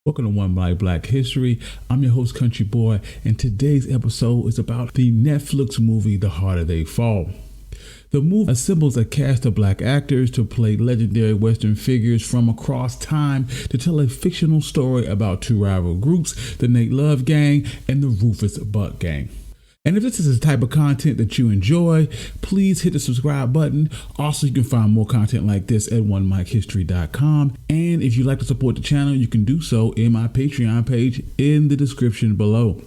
Welcome to One Black History. I'm your host, Country Boy, and today's episode is about the Netflix movie, The Harder They Fall. The movie assembles a cast of black actors to play legendary Western figures from across time to tell a fictional story about two rival groups, the Nat Love Gang and the Rufus Buck Gang. And if this is the type of content that you enjoy, please hit the subscribe button. Also, you can find more content like this at onemikehistory.com. And if you'd like to support the channel, you can do so in my Patreon page in the description below.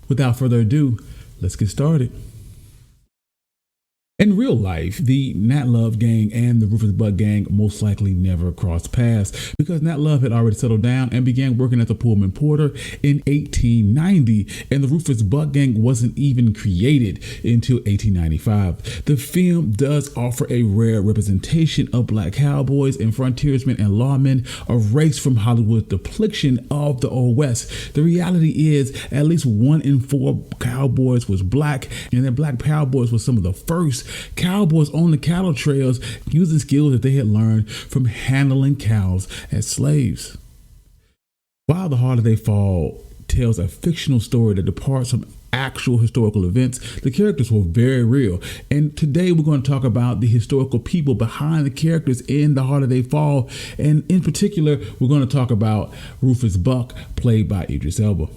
Without further ado, let's get started. In real life, the Nat Love Gang and the Rufus Buck Gang most likely never crossed paths because Nat Love had already settled down and began working as a Pullman porter in 1890, and the Rufus Buck Gang wasn't even created until 1895. The film does offer a rare representation of black cowboys and frontiersmen and lawmen, erased from Hollywood's depiction of the Old West. The reality is at least 1 in 4 cowboys was black, and that black cowboys were some of the first cowboys on the cattle trails using skills that they had learned from handling cows as slaves. While The Harder They Fall tells a fictional story that departs from actual historical events, the characters were very real. And today we're going to talk about the historical people behind the characters in The Harder They Fall. And in particular, we're going to talk about Rufus Buck, played by Idris Elba.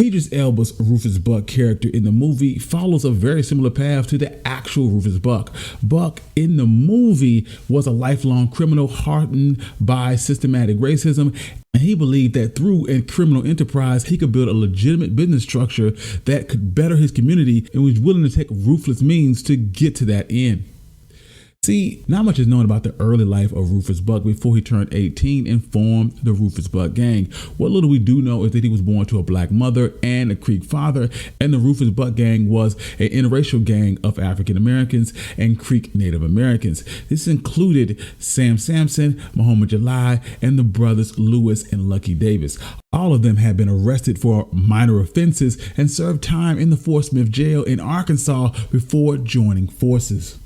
Idris Elba's Rufus Buck character in the movie follows a very similar path to the actual Rufus Buck. Buck in the movie was a lifelong criminal hardened by systematic racism, and he believed that through a criminal enterprise he could build a legitimate business structure that could better his community, and was willing to take ruthless means to get to that end. See, not much is known about the early life of Rufus Buck before he turned 18 and formed the Rufus Buck Gang. What little we do know is that he was born to a black mother and a Creek father, and the Rufus Buck Gang was an interracial gang of African Americans and Creek Native Americans. This included Sam Sampson, Muhammad Jalai, and the brothers Lewis and Lucky Davis. All of them had been arrested for minor offenses and served time in the Fort Smith jail in Arkansas before joining forces.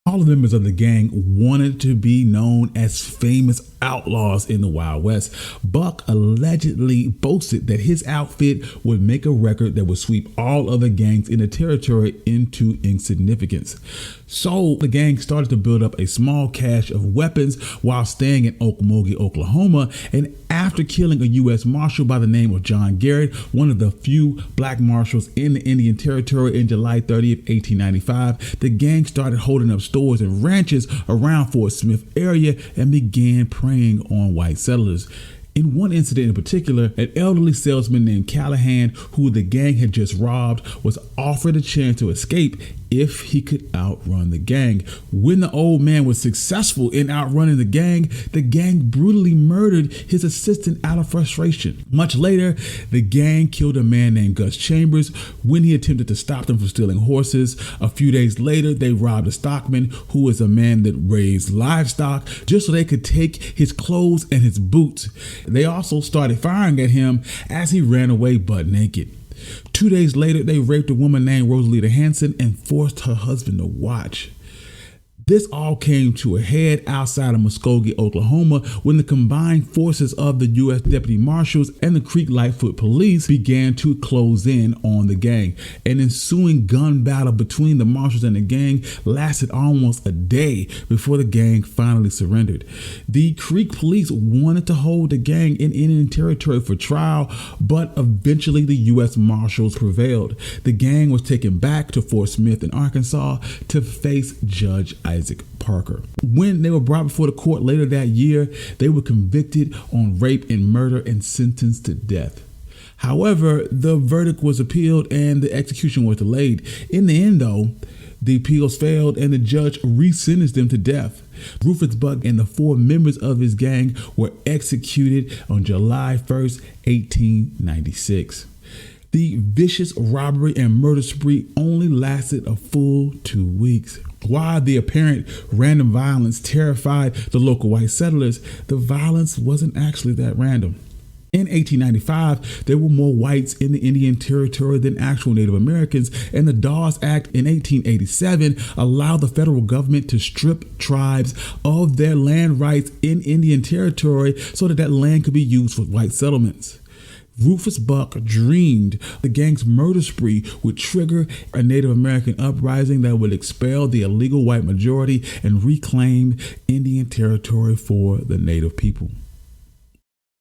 All the members of the gang wanted to be known as famous outlaws in the Wild West. Buck allegedly boasted that his outfit would make a record that would sweep all other gangs in the territory into insignificance. So the gang started to build up a small cache of weapons while staying in Okmulgee, Oklahoma, and after killing a U.S. Marshal by the name of John Garrett, one of the few black marshals in the Indian Territory, in July 30th, 1895, the gang started holding up stores and ranches around Fort Smith area and began preying on white settlers. In one incident in particular, an elderly salesman named Callahan, who the gang had just robbed, was offered a chance to escape if he could outrun the gang. When the old man was successful in outrunning the gang brutally murdered his assistant out of frustration. Much later, the gang killed a man named Gus Chambers when he attempted to stop them from stealing horses. A few days later, they robbed a stockman who was a man that raised livestock just so they could take his clothes and his boots. They also started firing at him as he ran away butt naked. 2 days later, they raped a woman named Rosalita Hanson and forced her husband to watch. This all came to a head outside of Muskogee, Oklahoma, when the combined forces of the U.S. Deputy Marshals and the Creek Lightfoot Police began to close in on the gang. An ensuing gun battle between the marshals and the gang lasted almost a day before the gang finally surrendered. The Creek Police wanted to hold the gang in Indian Territory for trial, but eventually the U.S. Marshals prevailed. The gang was taken back to Fort Smith in Arkansas to face Judge Isaac Parker. When they were brought before the court later that year, they were convicted on rape and murder and sentenced to death. However, the verdict was appealed and the execution was delayed. In the end, though, the appeals failed and the judge re-sentenced them to death. Rufus Buck and the 4 members of his gang were executed on July 1st, 1896. The vicious robbery and murder spree only lasted a full 2 weeks. While the apparent random violence terrified the local white settlers, the violence wasn't actually that random. In 1895, there were more whites in the Indian Territory than actual Native Americans, and the Dawes Act in 1887 allowed the federal government to strip tribes of their land rights in Indian Territory so that land could be used for white settlements. Rufus Buck dreamed the gang's murder spree would trigger a Native American uprising that would expel the illegal white majority and reclaim Indian Territory for the Native people.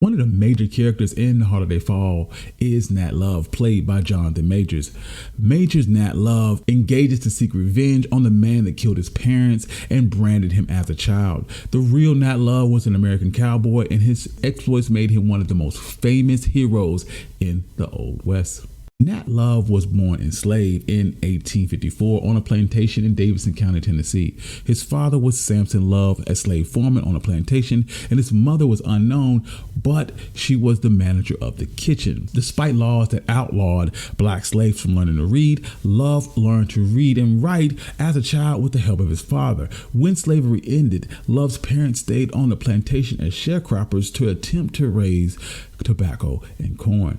One of the major characters in The Holiday Fall is Nat Love, played by Jonathan Majors. Majors' Nat Love engages to seek revenge on the man that killed his parents and branded him as a child. The real Nat Love was an American cowboy, and his exploits made him one of the most famous heroes in the Old West. Nat Love was born enslaved in 1854 on a plantation in Davidson County, Tennessee. His father was Samson Love, a slave foreman on a plantation, and his mother was unknown, but she was the manager of the kitchen. Despite laws that outlawed black slaves from learning to read, Love learned to read and write as a child with the help of his father. When slavery ended, Love's parents stayed on the plantation as sharecroppers to attempt to raise tobacco and corn.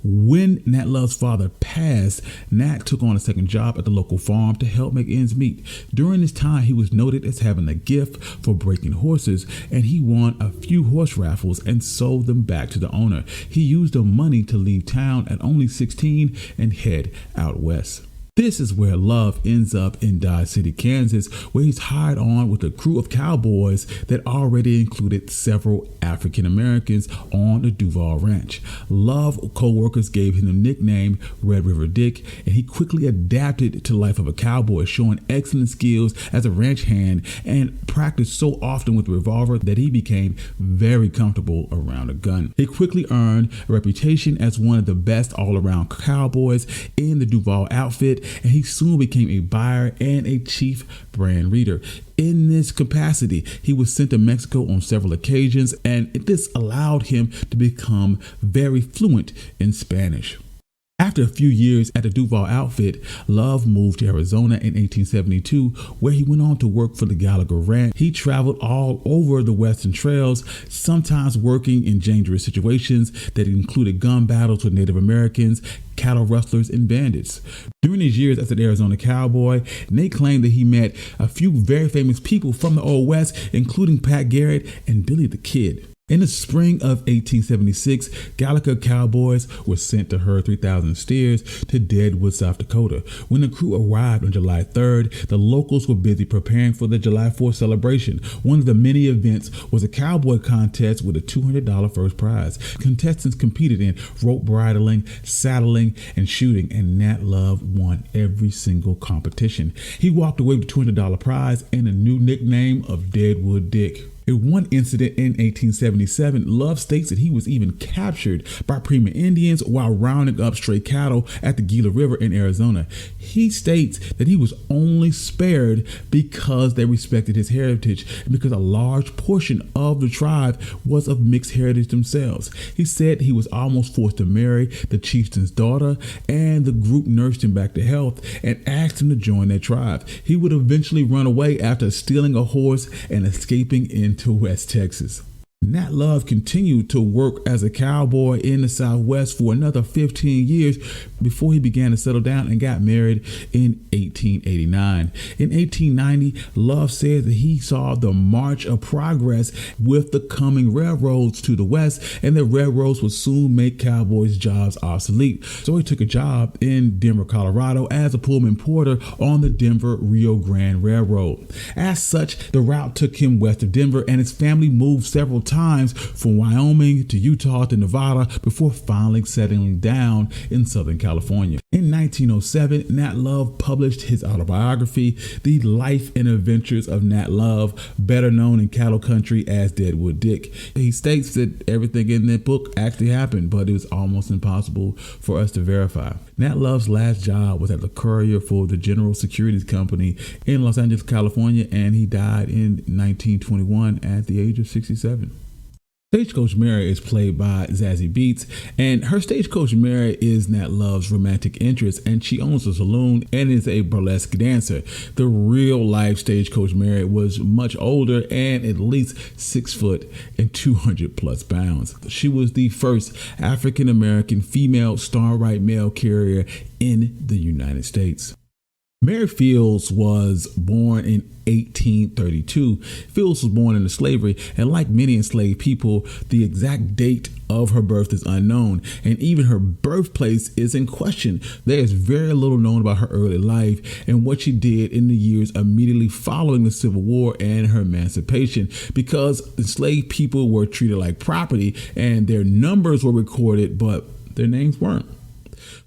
When Nat Love's father passed, Nat took on a second job at the local farm to help make ends meet. During this time, he was noted as having a gift for breaking horses, and he won a few horse raffles and sold them back to the owner. He used the money to leave town at only 16 and head out west. This is where Love ends up in Dodge City, Kansas, where he's hired on with a crew of cowboys that already included several African Americans on the Duval Ranch. Love co-workers gave him the nickname Red River Dick, and he quickly adapted to life of a cowboy, showing excellent skills as a ranch hand and practiced so often with a revolver that he became very comfortable around a gun. He quickly earned a reputation as one of the best all-around cowboys in the Duval outfit, and he soon became a buyer and a chief brand reader. In this capacity, he was sent to Mexico on several occasions, and this allowed him to become very fluent in Spanish. After a few years at the Duval outfit, Love moved to Arizona in 1872, where he went on to work for the Gallagher Ranch. He traveled all over the Western trails, sometimes working in dangerous situations that included gun battles with Native Americans, cattle rustlers, and bandits. During his years as an Arizona cowboy, Nate claimed that he met a few very famous people from the Old West, including Pat Garrett and Billy the Kid. In the spring of 1876, Gallagher Cowboys were sent to herd 3,000 steers to Deadwood, South Dakota. When the crew arrived on July 3rd, the locals were busy preparing for the July 4th celebration. One of the many events was a cowboy contest with a $200 first prize. Contestants competed in rope bridling, saddling, and shooting, and Nat Love won every single competition. He walked away with a $200 prize and a new nickname of Deadwood Dick. In one incident in 1877, Love states that he was even captured by Pima Indians while rounding up stray cattle at the Gila River in Arizona. He states that he was only spared because they respected his heritage and because a large portion of the tribe was of mixed heritage themselves. He said he was almost forced to marry the chieftain's daughter, and the group nursed him back to health and asked him to join their tribe. He would eventually run away after stealing a horse and escaping into West Texas. Nat Love continued to work as a cowboy in the Southwest for another 15 years before he began to settle down and got married in 1889. In 1890, Love said that he saw the march of progress with the coming railroads to the West, and the railroads would soon make cowboys' jobs obsolete. So he took a job in Denver, Colorado as a Pullman porter on the Denver-Rio Grande Railroad. As such, the route took him west of Denver, and his family moved several times from Wyoming to Utah to Nevada before finally settling down in Southern California. In 1907, Nat Love published his autobiography, The Life and Adventures of Nat Love, better known in cattle country as Deadwood Dick. He states that everything in that book actually happened, but it was almost impossible for us to verify. Nat Love's last job was as a courier for the General Securities Company in Los Angeles, California, and he died in 1921 at the age of 67. Stagecoach Mary is played by Zazie Beetz, and her Stagecoach Mary is Nat Love's romantic interest, and she owns a saloon and is a burlesque dancer. The real life Stagecoach Mary was much older and at least 6 foot and 200 plus pounds. She was the first African American female star-right mail carrier in the United States. Mary Fields was born in 1832. Fields was born into slavery, and like many enslaved people, the exact date of her birth is unknown, and even her birthplace is in question. There is very little known about her early life and what she did in the years immediately following the Civil War and her emancipation, because enslaved people were treated like property and their numbers were recorded, but their names weren't.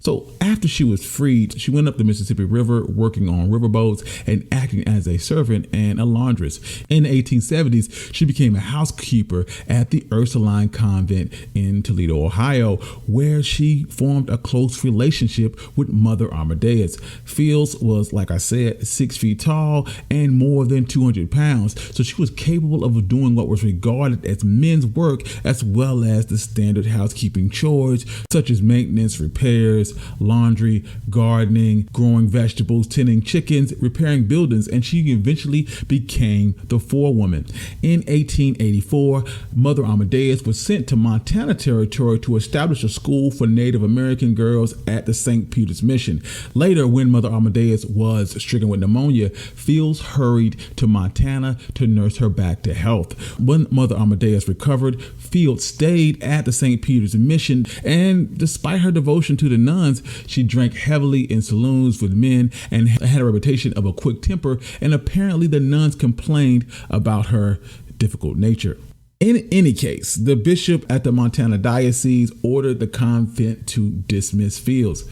So after she was freed, she went up the Mississippi River working on riverboats and acting as a servant and a laundress. In the 1870s, she became a housekeeper at the Ursuline Convent in Toledo, Ohio, where she formed a close relationship with Mother Amadeus. Fields was, like I said, 6 feet tall and more than 200 pounds, so she was capable of doing what was regarded as men's work as well as the standard housekeeping chores such as maintenance, repairs, laundry, gardening, growing vegetables, tending chickens, repairing buildings, and she eventually became the forewoman. In 1884, Mother Amadeus was sent to Montana Territory to establish a school for Native American girls at the St. Peter's Mission. Later, when Mother Amadeus was stricken with pneumonia, Fields hurried to Montana to nurse her back to health. When Mother Amadeus recovered, Fields stayed at the St. Peter's Mission, and despite her devotion to the nuns, she drank heavily in saloons with men and had a reputation of a quick temper, and apparently the nuns complained about her difficult nature. In any case, the bishop at the Montana diocese ordered the convent to dismiss Fields.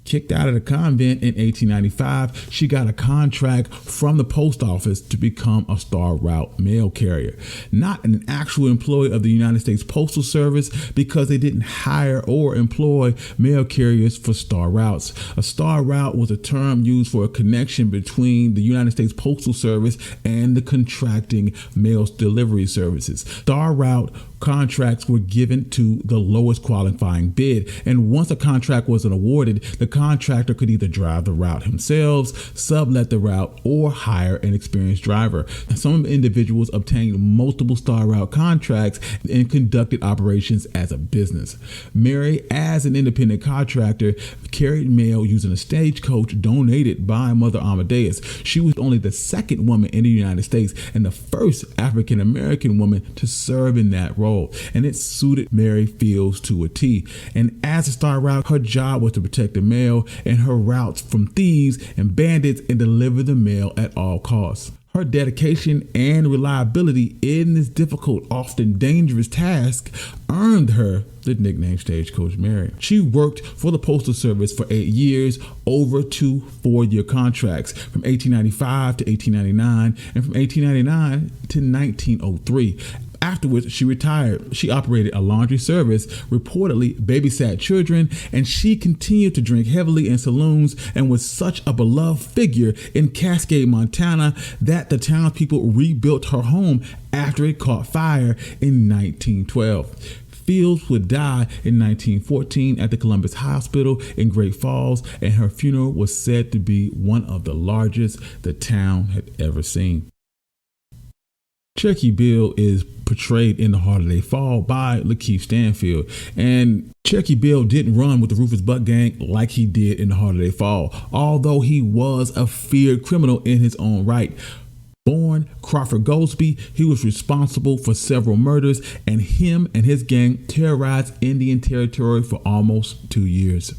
Kicked out of the convent in 1895, she got a contract from the post office to become a star route mail carrier. Not an actual employee of the United States Postal Service, because they didn't hire or employ mail carriers for star routes. A star route was a term used for a connection between the United States Postal Service and the contracting mail delivery services. Star route contracts were given to the lowest qualifying bid, and once a contract wasn't awarded, the contractor could either drive the route themselves, sublet the route, or hire an experienced driver. Some individuals obtained multiple star route contracts and conducted operations as a business. Mary, as an independent contractor, carried mail using a stagecoach donated by Mother Amadeus. She was only the second woman in the United States and the first African American woman to serve in that role, and it suited Mary Fields to a T. And as a star route, her job was to protect the mail and her routes from thieves and bandits and deliver the mail at all costs. Her dedication and reliability in this difficult, often dangerous task earned her the nickname Stagecoach Mary. She worked for the Postal Service for 8 years, over 2 4-year contracts from 1895 to 1899 and from 1899 to 1903. Afterwards, she retired. She operated a laundry service, reportedly babysat children, and she continued to drink heavily in saloons and was such a beloved figure in Cascade, Montana, that the townspeople rebuilt her home after it caught fire in 1912. Fields would die in 1914 at the Columbus Hospital in Great Falls, and her funeral was said to be one of the largest the town had ever seen. Cherokee Bill is portrayed in The Harder They Fall by Lakeith Stanfield, and Cherokee Bill didn't run with the Rufus Buck gang like he did in The Harder They Fall, although he was a feared criminal in his own right. Born Crawford Goldsby, he was responsible for several murders, and him and his gang terrorized Indian Territory for almost 2 years.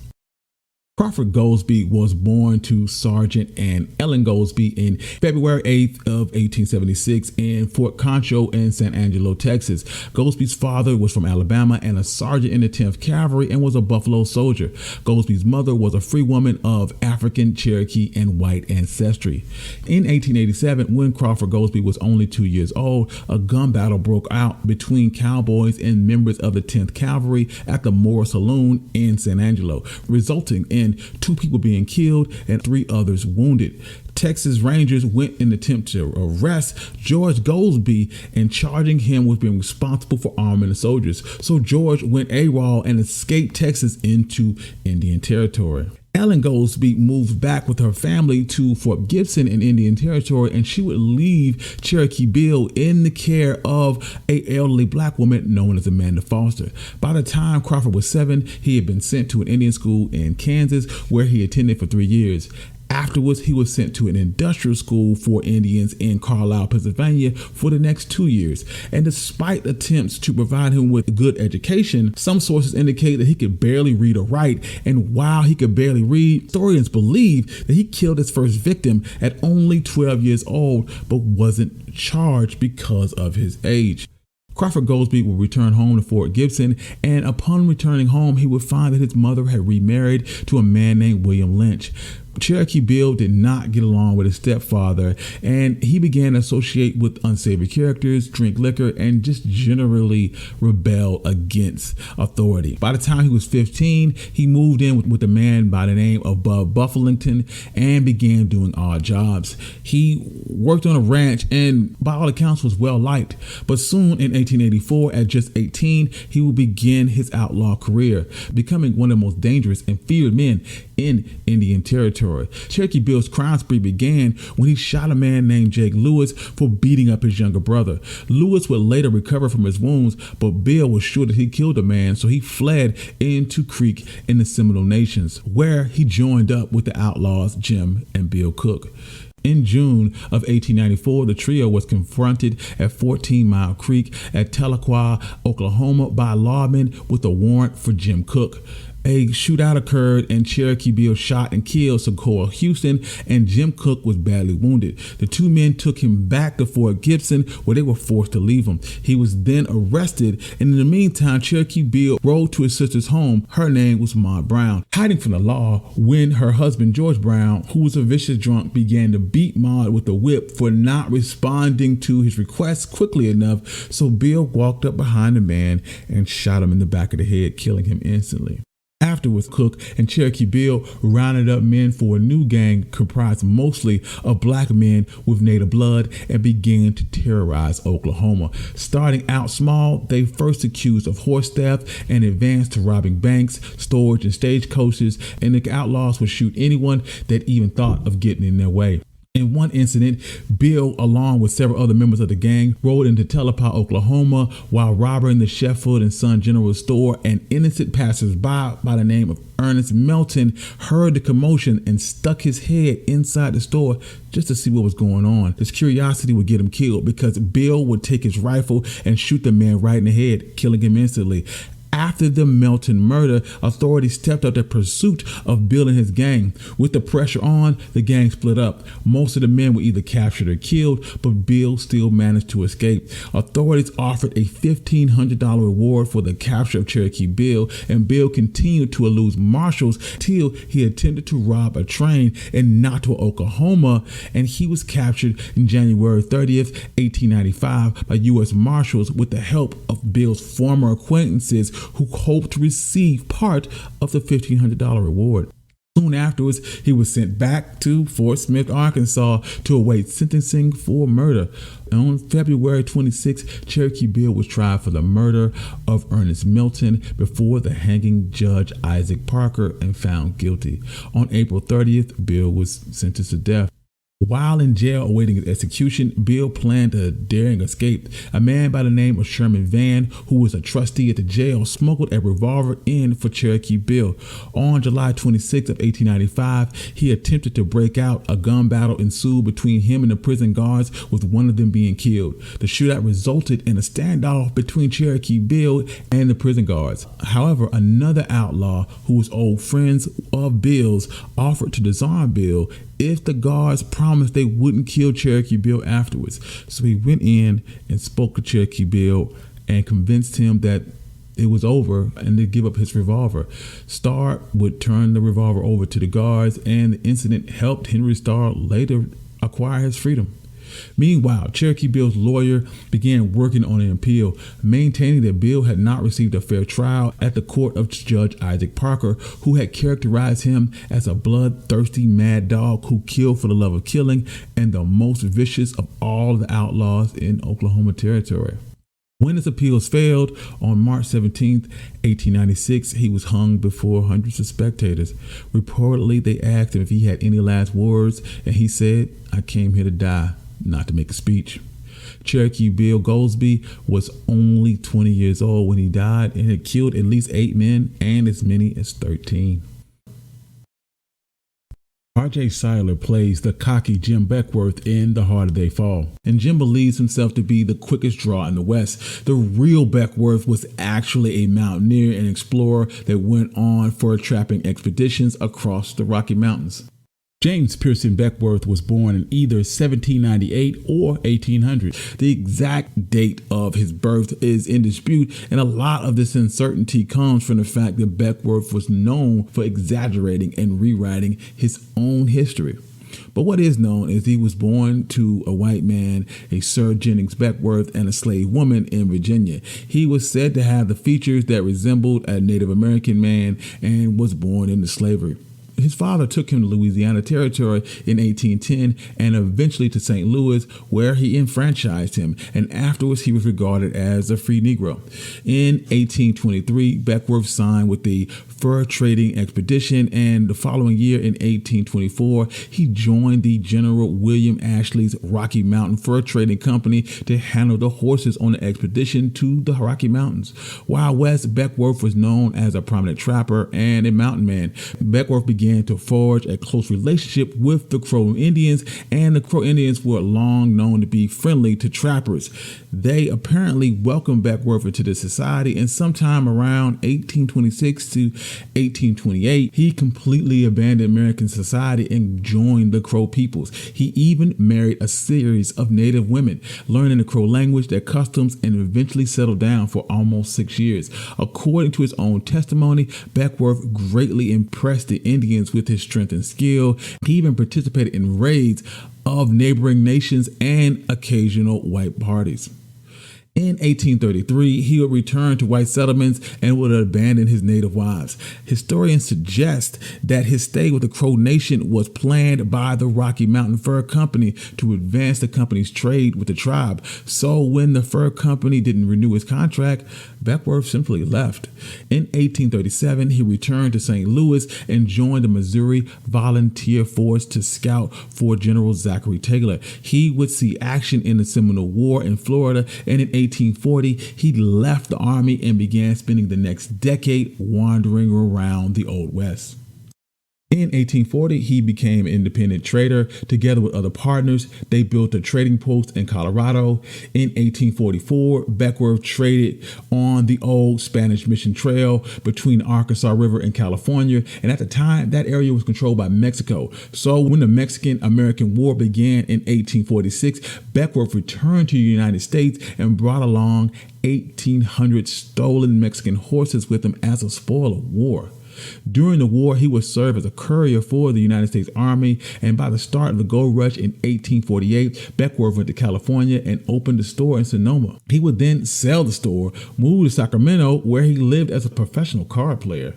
Crawford Goldsby was born to Sergeant and Ellen Goldsby in February 8th of 1876 in Fort Concho in San Angelo, Texas. Goldsby's father was from Alabama and a sergeant in the 10th Cavalry and was a Buffalo soldier. Goldsby's mother was a free woman of African, Cherokee, and white ancestry. In 1887, when Crawford Goldsby was only 2 years old, a gun battle broke out between cowboys and members of the 10th Cavalry at the Moore Saloon in San Angelo, resulting in end, 2 people being killed and 3 others wounded. Texas Rangers went in an attempt to arrest George Goldsby and charging him with being responsible for arming the soldiers. So George went AWOL and escaped Texas into Indian Territory. Ellen Goldsby moved back with her family to Fort Gibson in Indian Territory, and she would leave Cherokee Bill in the care of an elderly black woman known as Amanda Foster. By the time Crawford was 7, he had been sent to an Indian school in Kansas, where he attended for 3 years. Afterwards, he was sent to an industrial school for Indians in Carlisle, Pennsylvania for the next 2 years. And despite attempts to provide him with a good education, some sources indicate that he could barely read or write. And while he could barely read, historians believe that he killed his first victim at only 12 years old, but wasn't charged because of his age. Crawford Goldsby would return home to Fort Gibson, and upon returning home, he would find that his mother had remarried to a man named William Lynch. Cherokee Bill did not get along with his stepfather, and he began to associate with unsavory characters, drink liquor, and just generally rebel against authority. By the time he was 15, he moved in with a man by the name of Bub Bufflington and began doing odd jobs. He worked on a ranch and by all accounts was well liked, but soon in 1884, at just 18, he would begin his outlaw career, becoming one of the most dangerous and feared men in Indian Territory. Cherokee Bill's crime spree began when he shot a man named Jake Lewis for beating up his younger brother. Lewis would later recover from his wounds, but Bill was sure that he killed the man, so he fled into Creek in the Seminole Nations, where he joined up with the outlaws Jim and Bill Cook. In June of 1894, the trio was confronted at 14 Mile Creek at Tahlequah, Oklahoma by lawmen with a warrant for Jim Cook. A shootout occurred and Cherokee Bill shot and killed Socorro Houston, and Jim Cook was badly wounded. The 2 men took him back to Fort Gibson, where they were forced to leave him. He was then arrested, and in the meantime, Cherokee Bill rode to his sister's home. Her name was Maud Brown, hiding from the law when her husband George Brown, who was a vicious drunk, began to beat Maud with a whip for not responding to his requests quickly enough. So Bill walked up behind the man and shot him in the back of the head, killing him instantly. Afterwards, Cook and Cherokee Bill rounded up men for a new gang comprised mostly of black men with native blood and began to terrorize Oklahoma. Starting out small, they first accused of horse theft and advanced to robbing banks, storage, and stagecoaches, and the outlaws would shoot anyone that even thought of getting in their way. In one incident, Bill, along with several other members of the gang, rode into Tahlequah, Oklahoma, while robbing the Sheffield and Son General Store. An innocent passersby by the name of Ernest Melton heard the commotion and stuck his head inside the store just to see what was going on. His curiosity would get him killed because Bill would take his rifle and shoot the man right in the head, killing him instantly. After the Melton murder, authorities stepped up their pursuit of Bill and his gang. With the pressure on, the gang split up. Most of the men were either captured or killed, but Bill still managed to escape. Authorities offered a $1,500 reward for the capture of Cherokee Bill, and Bill continued to elude marshals till he attempted to rob a train in Nato, Oklahoma, and he was captured on January 30th, 1895 by U.S. Marshals with the help of Bill's former acquaintances who hoped to receive part of the $1,500 reward. Soon afterwards, he was sent back to Fort Smith, Arkansas to await sentencing for murder. On February 26, Cherokee Bill was tried for the murder of Ernest Melton before the hanging Judge Isaac Parker and found guilty. On April 30th, Bill was sentenced to death. While in jail awaiting his execution, Bill planned a daring escape. A man by the name of Sherman Van, who was a trustee at the jail, smuggled a revolver in for Cherokee Bill. On July 26 of 1895, he attempted to break out. A gun battle ensued between him and the prison guards, with one of them being killed. The shootout resulted in a standoff between Cherokee Bill and the prison guards. However, another outlaw who was old friends of Bill's offered to disarm Bill if the guards promised they wouldn't kill Cherokee Bill afterwards. So he went in and spoke to Cherokee Bill and convinced him that it was over and to give up his revolver. Starr would turn the revolver over to the guards, and the incident helped Henry Starr later acquire his freedom. Meanwhile, Cherokee Bill's lawyer began working on an appeal, maintaining that Bill had not received a fair trial at the court of Judge Isaac Parker, who had characterized him as a bloodthirsty mad dog who killed for the love of killing and the most vicious of all the outlaws in Oklahoma Territory. When his appeals failed, on March 17, 1896, he was hung before hundreds of spectators. Reportedly, they asked him if he had any last words, and he said, "I came here to die, not to make a speech." Cherokee Bill Goldsby was only 20 years old when he died and had killed at least 8 men and as many as 13. R.J. Seiler plays the cocky Jim Beckwourth in The Harder They Fall, and Jim believes himself to be the quickest draw in the West. The real Beckwourth was actually a mountaineer and explorer that went on fur trapping expeditions across the Rocky Mountains. James Pearson Beckwourth was born in either 1798 or 1800. The exact date of his birth is in dispute, and a lot of this uncertainty comes from the fact that Beckwourth was known for exaggerating and rewriting his own history. But what is known is he was born to a white man, a Sir Jennings Beckwourth, and a slave woman in Virginia. He was said to have the features that resembled a Native American man and was born into slavery. His father took him to Louisiana Territory in 1810 and eventually to St. Louis, where he enfranchised him, and afterwards he was regarded as a free Negro. In 1823, Beckwourth signed with the fur trading expedition, and the following year in 1824, he joined the General William Ashley's Rocky Mountain Fur Trading Company to handle the horses on the expedition to the Rocky Mountains. While west, Beckwourth was known as a prominent trapper and a mountain man. Beckwourth began to forge a close relationship with the Crow Indians, and the Crow Indians were long known to be friendly to trappers. They apparently welcomed Beckwourth into the society, and sometime around 1826 to 1828, he completely abandoned American society and joined the Crow peoples. He even married a series of native women, learning the Crow language, their customs, and eventually settled down for almost 6 years. According to his own testimony, Beckwourth greatly impressed the Indians with his strength and skill. He even participated in raids of neighboring nations and occasional white parties. In 1833, he would return to white settlements and would abandon his native wives. Historians suggest that his stay with the Crow Nation was planned by the Rocky Mountain Fur Company to advance the company's trade with the tribe. So when the fur company didn't renew his contract, Beckwourth simply left. In 1837, he returned to St. Louis and joined the Missouri Volunteer Force to scout for General Zachary Taylor. He would see action in the Seminole War in Florida, and in 1840, he left the army and began spending the next decade wandering around the Old West. In 1840, he became an independent trader. Together with other partners, they built a trading post in Colorado. In 1844, Beckwourth traded on the old Spanish Mission Trail between the Arkansas River and California, and at the time, that area was controlled by Mexico. So when the Mexican-American War began in 1846, Beckwourth returned to the United States and brought along 1,800 stolen Mexican horses with him as a spoil of war. During the war, he would serve as a courier for the United States Army, and by the start of the gold rush in 1848, Beckwourth went to California and opened a store in Sonoma. He would then sell the store, move to Sacramento, where he lived as a professional card player.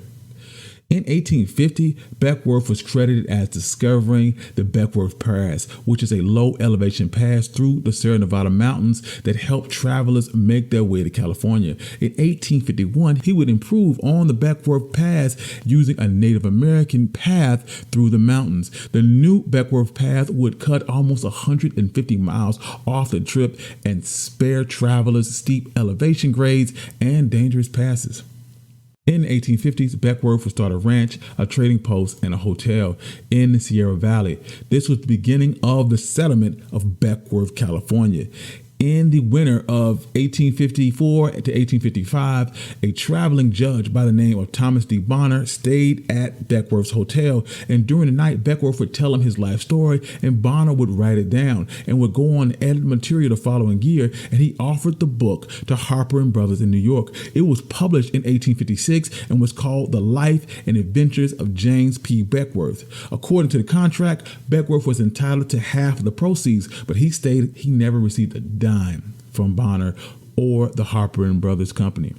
In 1850, Beckwourth was credited as discovering the Beckwourth Pass, which is a low elevation pass through the Sierra Nevada mountains that helped travelers make their way to California. In 1851, he would improve on the Beckwourth Pass using a Native American path through the mountains. The new Beckwourth Path would cut almost 150 miles off the trip and spare travelers steep elevation grades and dangerous passes. In the 1850s, Beckwourth would start a ranch, a trading post, and a hotel in the Sierra Valley. This was the beginning of the settlement of Beckwourth, California. In the winter of 1854 to 1855, a traveling judge by the name of Thomas D. Bonner stayed at Beckworth's hotel, and during the night, Beckworth would tell him his life story, and Bonner would write it down and would go on to edit material the following year, and he offered the book to Harper and Brothers in New York. It was published in 1856 and was called The Life and Adventures of James P. Beckworth. According to the contract, Beckworth was entitled to half of the proceeds, but he stated he never received a dime from Bonner or the Harper and Brothers Company.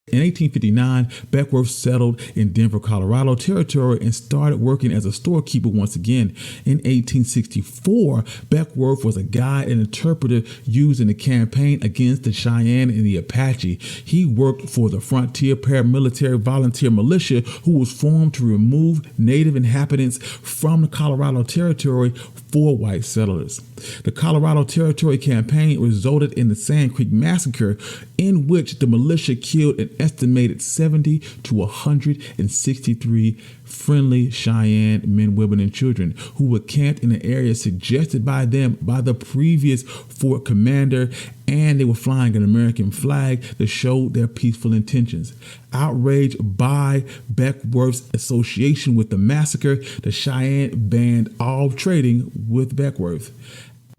In 1859, Beckworth settled in Denver, Colorado territory and started working as a storekeeper once again. In 1864, Beckworth was a guide and interpreter used in the campaign against the Cheyenne and the Apache. He worked for the Frontier Paramilitary Volunteer Militia, who was formed to remove native inhabitants from the Colorado Territory for white settlers. The Colorado Territory campaign resulted in the Sand Creek Massacre, in which the militia killed an estimated 70 to 163 friendly Cheyenne men, women, and children who were camped in an area suggested by them by the previous fort commander, and they were flying an American flag that showed their peaceful intentions. Outraged by Beckworth's association with the massacre, the Cheyenne banned all trading with Beckworth.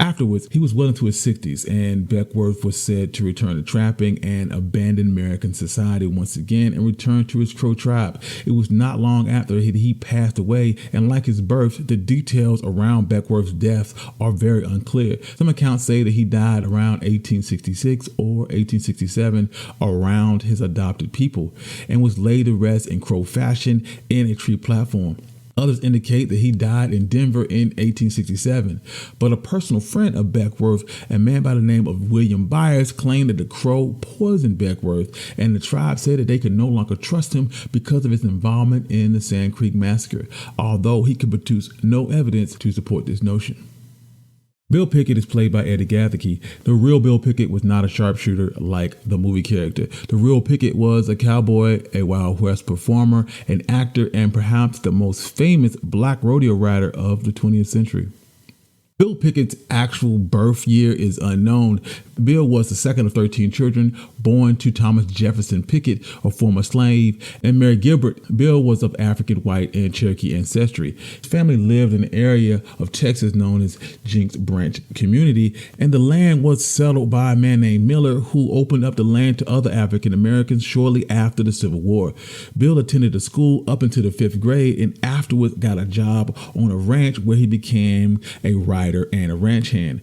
Afterwards, he was well into his 60s, and Beckworth was said to return to trapping and abandon American society once again and return to his Crow tribe. It was not long after he passed away, and like his birth, the details around Beckworth's death are very unclear. Some accounts say that he died around 1866 or 1867 around his adopted people and was laid to rest in Crow fashion in a tree platform. Others indicate that he died in Denver in 1867, but a personal friend of Beckworth, a man by the name of William Byers, claimed that the Crow poisoned Beckworth, and the tribe said that they could no longer trust him because of his involvement in the Sand Creek Massacre, although he could produce no evidence to support this notion. Bill Pickett is played by Eddie Gatheke. The real Bill Pickett was not a sharpshooter like the movie character. The real Pickett was a cowboy, a Wild West performer, an actor, and perhaps the most famous black rodeo rider of the 20th century. Bill Pickett's actual birth year is unknown. Bill was the second of 13 children born to Thomas Jefferson Pickett, a former slave, and Mary Gilbert. Bill was of African, white, and Cherokee ancestry. His family lived in an area of Texas known as Jinks Branch Community, and the land was settled by a man named Miller, who opened up the land to other African Americans shortly after the Civil War. Bill attended the school up until the 5th grade and afterwards got a job on a ranch where he became a rider and a ranch hand.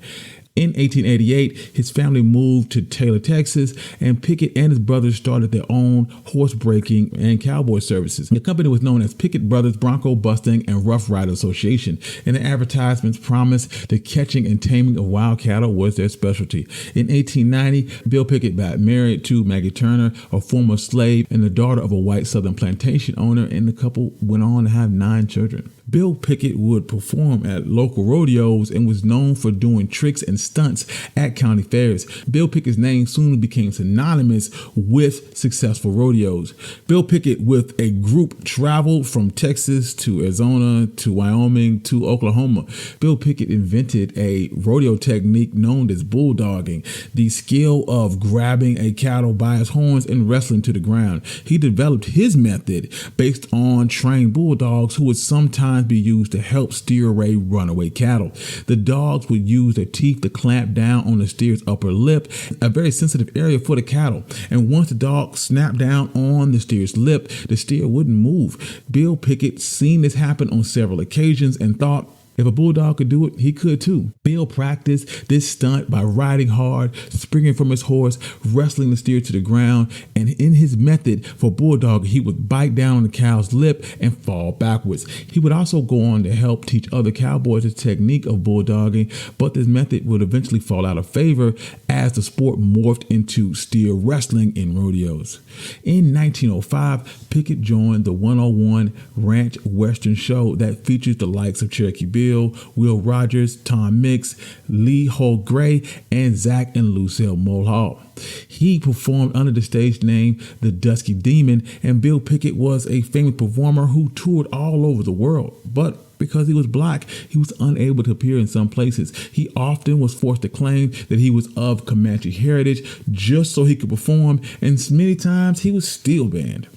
In 1888, his family moved to Taylor, Texas, and Pickett and his brothers started their own horse breaking and cowboy services. The company was known as Pickett Brothers Bronco Busting and Rough Rider Association, and the advertisements promised the catching and taming of wild cattle was their specialty. In 1890, Bill Pickett got married to Maggie Turner, a former slave and the daughter of a white Southern plantation owner, and the couple went on to have 9 children. Bill Pickett would perform at local rodeos and was known for doing tricks and stunts at county fairs. Bill Pickett's name soon became synonymous with successful rodeos. Bill Pickett with a group traveled from Texas to Arizona to Wyoming to Oklahoma. Bill Pickett invented a rodeo technique known as bulldogging, the skill of grabbing a cattle by its horns and wrestling to the ground. He developed his method based on trained bulldogs who would sometimes be used to help steer away runaway cattle. The dogs would use their teeth to clamp down on the steer's upper lip, a very sensitive area for the cattle. And once the dog snapped down on the steer's lip, the steer wouldn't move. Bill Pickett seen this happen on several occasions and thought, if a bulldog could do it, he could too. Bill practiced this stunt by riding hard, springing from his horse, wrestling the steer to the ground, and in his method for bulldog, he would bite down on the cow's lip and fall backwards. He would also go on to help teach other cowboys the technique of bulldogging, but this method would eventually fall out of favor as the sport morphed into steer wrestling in rodeos. In 1905, Pickett joined the 101 Ranch Western show that features the likes of Cherokee Bill, Phil, Will Rogers, Tom Mix, Lee Holt Gray, and Zach and Lucille Mulhall. He performed under the stage name The Dusky Demon, and Bill Pickett was a famous performer who toured all over the world. But because he was black, he was unable to appear in some places. He often was forced to claim that he was of Comanche heritage just so he could perform, and many times he was still banned.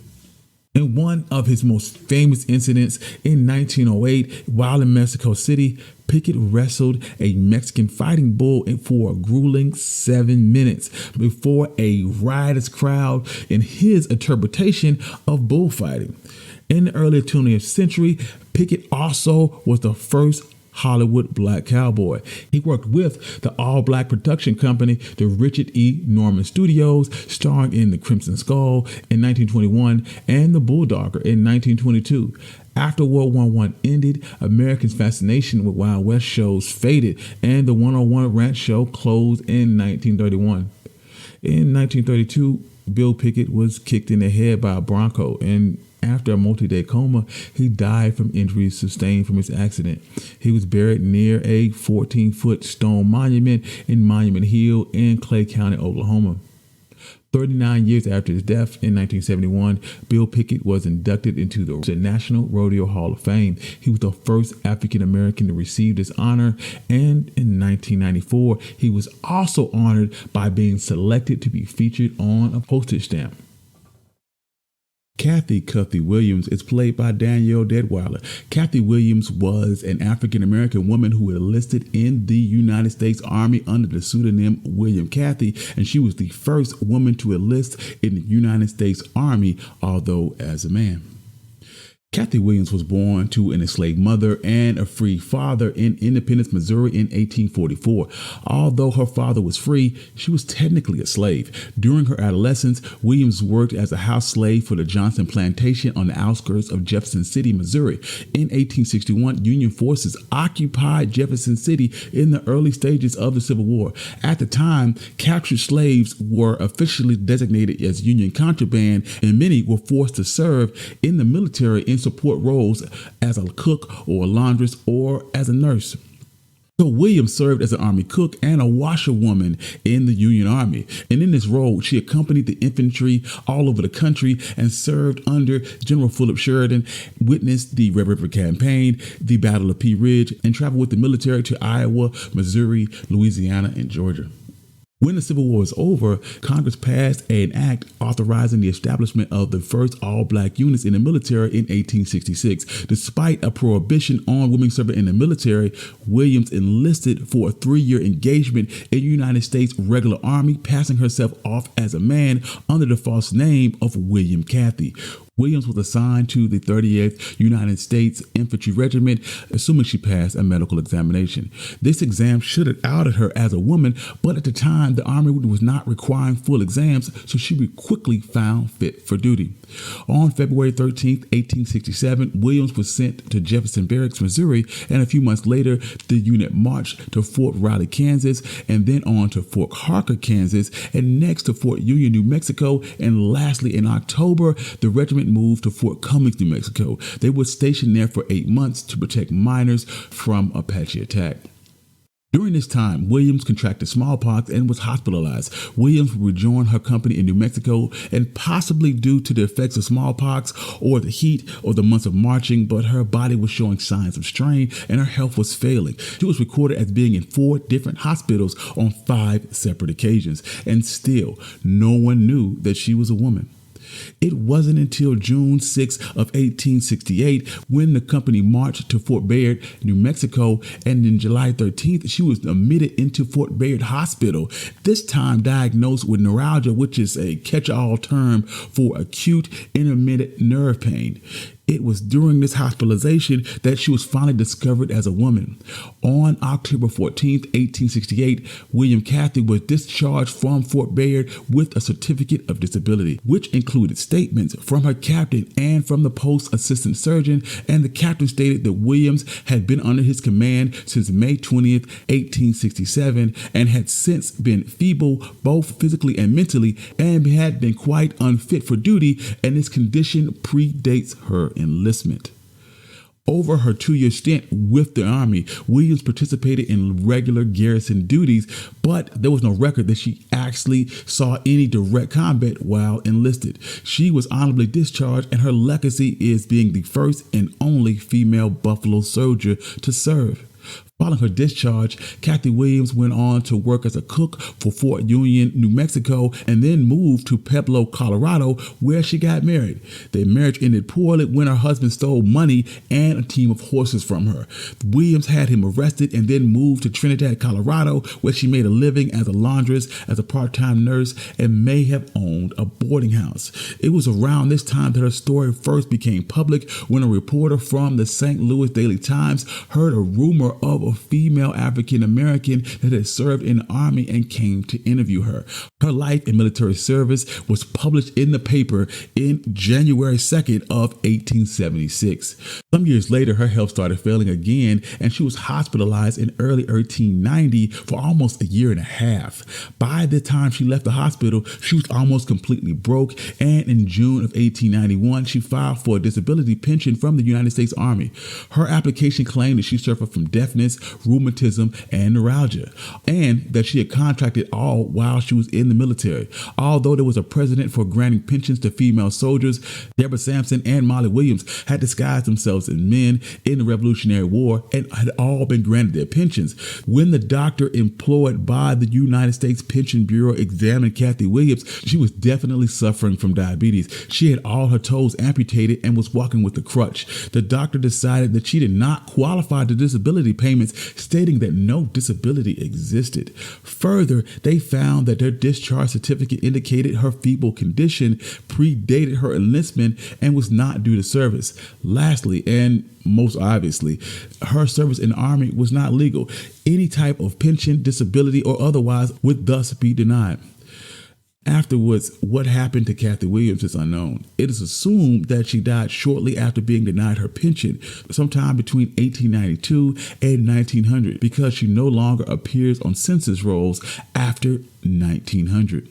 In one of his most famous incidents in 1908, while in Mexico City, Pickett wrestled a Mexican fighting bull for a grueling 7 minutes before a riotous crowd in his interpretation of bullfighting. In the early 20th century, Pickett also was the first Hollywood black cowboy. He worked with the all-black production company, the Richard E. Norman Studios, starring in The Crimson Skull in 1921 and The Bulldogger in 1922. After World War I ended, Americans' fascination with Wild West shows faded, and the 101 Ranch Show closed in 1931. In 1932, Bill Pickett was kicked in the head by a Bronco, and after a multi-day coma, he died from injuries sustained from his accident. He was buried near a 14-foot stone monument in Monument Hill in Clay County, Oklahoma. 39 years after his death in 1971, Bill Pickett was inducted into the National Rodeo Hall of Fame. He was the first African-American to receive this honor, and in 1994, he was also honored by being selected to be featured on a postage stamp. Cathay Cuffy Williams is played by Danielle Deadweiler. Cathay Williams was an African-American woman who enlisted in the United States Army under the pseudonym William Cathay, and she was the first woman to enlist in the United States Army, although as a man. Cathay Williams was born to an enslaved mother and a free father in Independence, Missouri in 1844. Although her father was free, she was technically a slave. During her adolescence, Williams worked as a house slave for the Johnson Plantation on the outskirts of Jefferson City, Missouri. In 1861, Union forces occupied Jefferson City in the early stages of the Civil War. At the time, captured slaves were officially designated as Union contraband, and many were forced to serve in the military in support roles as a cook or a laundress or as a nurse. So Williams served as an Army cook and a washerwoman in the Union Army. And in this role, she accompanied the infantry all over the country and served under General Philip Sheridan, witnessed the Red River Campaign, the Battle of Pea Ridge, and traveled with the military to Iowa, Missouri, Louisiana, and Georgia. When the Civil War was over, Congress passed an act authorizing the establishment of the first all-black units in the military in 1866. Despite a prohibition on women serving in the military, Williams enlisted for a 3-year engagement in the United States Regular Army, passing herself off as a man under the false name of William Cathay. Williams was assigned to the 38th United States Infantry Regiment, assuming she passed a medical examination. This exam should have outed her as a woman, but at the time, the Army was not requiring full exams, so she was quickly found fit for duty. On February 13, 1867, Williams was sent to Jefferson Barracks, Missouri, and a few months later, the unit marched to Fort Riley, Kansas, and then on to Fort Harker, Kansas, and next to Fort Union, New Mexico, and lastly, in October, the regiment moved to Fort Cummings, New Mexico. They were stationed there for 8 months to protect miners from Apache attack. During this time, Williams contracted smallpox and was hospitalized. Williams would rejoin her company in New Mexico, and possibly due to the effects of smallpox or the heat or the months of marching, but her body was showing signs of strain and her health was failing. She was recorded as being in 4 different hospitals on 5 separate occasions, and still, no one knew that she was a woman. It wasn't until June 6 of 1868 when the company marched to Fort Bayard, New Mexico, and on July 13th, she was admitted into Fort Bayard Hospital, this time diagnosed with neuralgia, which is a catch-all term for acute intermittent nerve pain. It was during this hospitalization that she was finally discovered as a woman. On October 14, 1868, William Cathay was discharged from Fort Bayard with a certificate of disability, which included statements from her captain and from the post assistant surgeon, and the captain stated that Williams had been under his command since May 20th, 1867, and had since been feeble both physically and mentally, and had been quite unfit for duty, and this condition predates her enlistment. Over her 2-year stint with the Army, Williams participated in regular garrison duties, but there was no record that she actually saw any direct combat while enlisted. She was honorably discharged, and her legacy is being the first and only female Buffalo soldier to serve. Following her discharge, Cathay Williams went on to work as a cook for Fort Union, New Mexico, and then moved to Pueblo, Colorado, where she got married. Their marriage ended poorly when her husband stole money and a team of horses from her. Williams had him arrested and then moved to Trinidad, Colorado, where she made a living as a laundress, as a part-time nurse, and may have owned a boarding house. It was around this time that her story first became public when a reporter from the St. Louis Daily Times heard a rumor of a female African American that had served in the Army and came to interview her. Her life in military service was published in the paper in January 2nd of 1876. Some years later, her health started failing again, and she was hospitalized in early 1890 for almost a year and a half. By the time she left the hospital, she was almost completely broke, and in June of 1891, she filed for a disability pension from the United States Army. Her application claimed that she suffered from deafness, rheumatism, and neuralgia, and that she had contracted all while she was in the military. Although there was a precedent for granting pensions to female soldiers, Deborah Sampson and Molly Williams had disguised themselves as men in the Revolutionary War and had all been granted their pensions. When the doctor employed by the United States Pension Bureau examined Cathay Williams, she was definitely suffering from diabetes. She had all her toes amputated and was walking with a crutch. The doctor decided that she did not qualify for disability payments, stating that no disability existed. Further, they found that their discharge certificate indicated her feeble condition predated her enlistment and was not due to service. Lastly, and most obviously, her service in the Army was not legal. Any type of pension, disability, or otherwise would thus be denied. Afterwards, what happened to Cathay Williams is unknown. It is assumed that she died shortly after being denied her pension, sometime between 1892 and 1900, because she no longer appears on census rolls after 1900.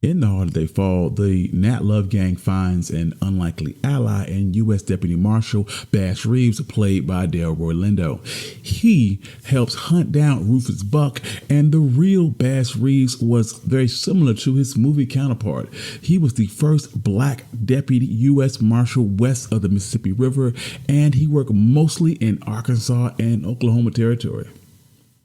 In the holiday fall, the Nat Love gang finds an unlikely ally in U.S. Deputy Marshal Bass Reeves, played by Delroy Lindo. He helps hunt down Rufus Buck, and the real Bass Reeves was very similar to his movie counterpart. He was the first black deputy U.S. Marshal west of the Mississippi River, and he worked mostly in Arkansas and Oklahoma Territory.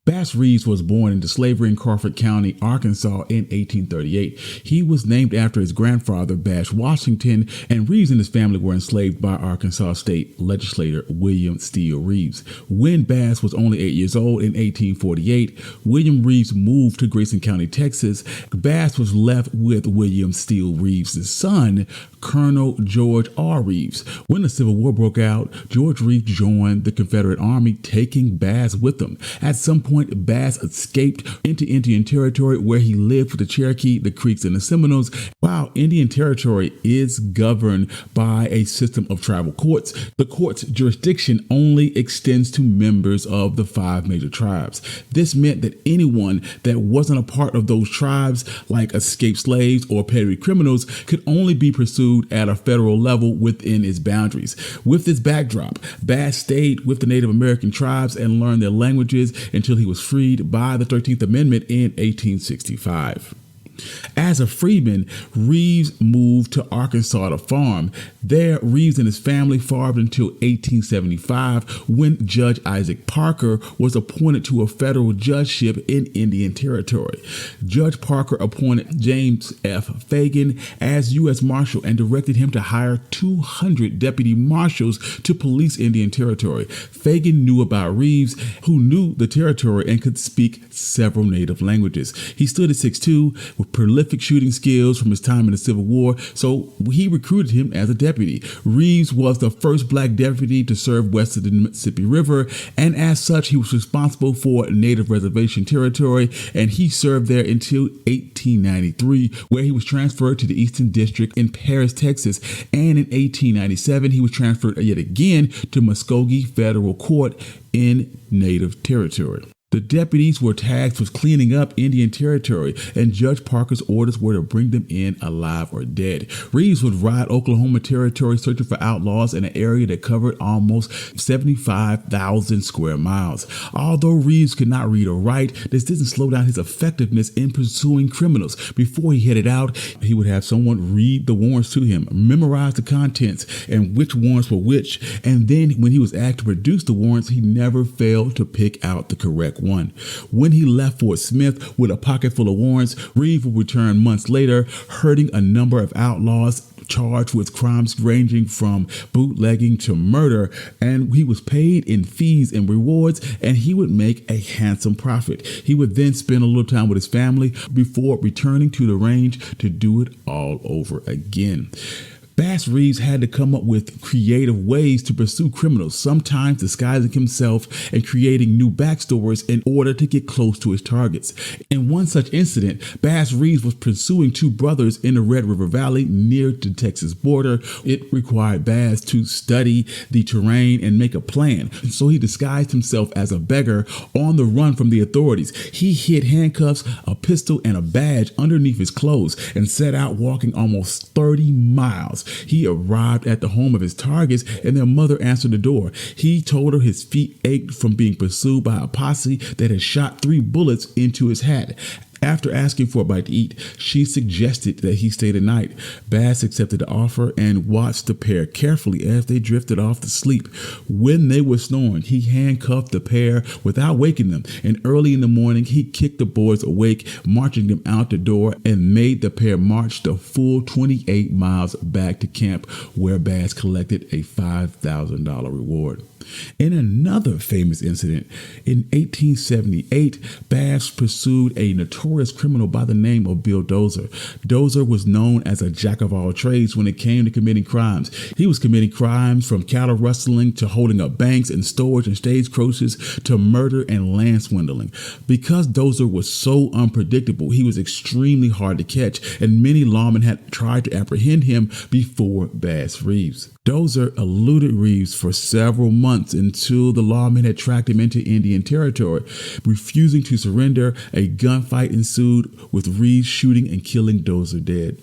Bass Reeves was born into slavery in Crawford County, Arkansas in 1838. He was named after his grandfather, Bass Washington, and Reeves and his family were enslaved by Arkansas State legislator William Steele Reeves. When Bass was only 8 years old in 1848, William Reeves moved to Grayson County, Texas. Bass was left with William Steele Reeves' son, Colonel George R. Reeves. When the Civil War broke out, George Reeves joined the Confederate Army, taking Bass with him. At some point, Bass escaped into Indian Territory, where he lived with the Cherokee, the Creeks, and the Seminoles. While Indian Territory is governed by a system of tribal courts, the court's jurisdiction only extends to members of the 5 major tribes. This meant that anyone that wasn't a part of those tribes, like escaped slaves or petty criminals, could only be pursued at a federal level within its boundaries. With this backdrop, Bass stayed with the Native American tribes and learned their languages until he was freed by the 13th Amendment in 1865. As a freedman, Reeves moved to Arkansas to farm. There, Reeves and his family farmed until 1875, when Judge Isaac Parker was appointed to a federal judgeship in Indian Territory. Judge Parker appointed James F. Fagan as U.S. Marshal and directed him to hire 200 deputy marshals to police Indian Territory. Fagan knew about Reeves, who knew the territory and could speak several native languages. He stood at 6'2", with prolific shooting skills from his time in the Civil War, so he recruited him as a deputy. Reeves was the first black deputy to serve west of the Mississippi River, and as such, he was responsible for Native Reservation territory, and he served there until 1893, where he was transferred to the Eastern District in Paris, Texas, and in 1897, he was transferred yet again to Muskogee Federal Court in Native Territory. The deputies were tasked with cleaning up Indian Territory, and Judge Parker's orders were to bring them in alive or dead. Reeves would ride Oklahoma Territory searching for outlaws in an area that covered almost 75,000 square miles. Although Reeves could not read or write, this didn't slow down his effectiveness in pursuing criminals. Before he headed out, he would have someone read the warrants to him, memorize the contents and which warrants were which, and then when he was asked to produce the warrants, he never failed to pick out the correct one. When he left Fort Smith with a pocket full of warrants, Reeves would return months later, herding a number of outlaws charged with crimes ranging from bootlegging to murder, and he was paid in fees and rewards, and he would make a handsome profit. He would then spend a little time with his family before returning to the range to do it all over again. Bass Reeves had to come up with creative ways to pursue criminals, sometimes disguising himself and creating new backstories in order to get close to his targets. In one such incident, Bass Reeves was pursuing two brothers in the Red River Valley near the Texas border. It required Bass to study the terrain and make a plan, so he disguised himself as a beggar on the run from the authorities. He hid handcuffs, a pistol, and a badge underneath his clothes and set out walking almost 30 miles. He arrived at the home of his targets and their mother answered the door. He told her his feet ached from being pursued by a posse that had shot 3 bullets into his hat. After asking for a bite to eat, she suggested that he stay the night. Bass accepted the offer and watched the pair carefully as they drifted off to sleep. When they were snoring, he handcuffed the pair without waking them, and early in the morning, he kicked the boys awake, marching them out the door, and made the pair march the full 28 miles back to camp, where Bass collected a $5,000 reward. In another famous incident, in 1878, Bass pursued a notorious criminal by the name of Bill Dozer. Dozer was known as a jack of all trades when it came to committing crimes. He was committing crimes from cattle rustling to holding up banks and storage and stagecoaches to murder and land swindling. Because Dozer was so unpredictable, he was extremely hard to catch, and many lawmen had tried to apprehend him before Bass Reeves. Dozer eluded Reeves for several months until the lawmen had tracked him into Indian Territory. Refusing to surrender, a gunfight ensued with Reeves shooting and killing Dozer dead.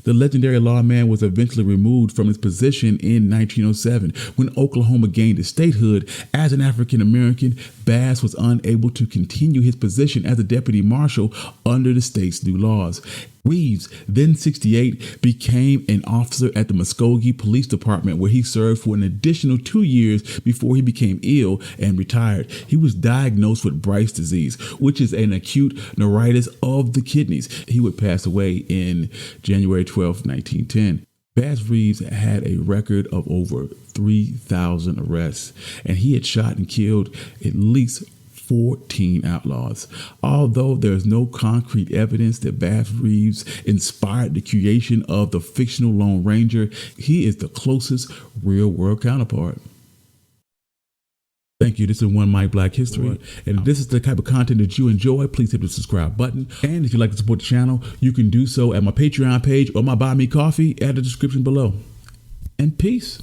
The legendary lawman was eventually removed from his position in 1907. When Oklahoma gained its statehood, as an African American, Bass was unable to continue his position as a deputy marshal under the state's new laws. Reeves, then 68, became an officer at the Muskogee Police Department, where he served for an additional 2 years before he became ill and retired. He was diagnosed with Bright's disease, which is an acute neuritis of the kidneys. He would pass away in January 12, 1910. Bass Reeves had a record of over 3,000 arrests, and he had shot and killed at least 14 outlaws. Although there is no concrete evidence that Bass Reeves inspired the creation of the fictional Lone Ranger, he is the closest real-world counterpart. Thank you. This is One Mike Black History. And if this is the type of content that you enjoy, please hit the subscribe button. And if you'd like to support the channel, you can do so at my Patreon page or my Buy Me Coffee at the description below. And peace.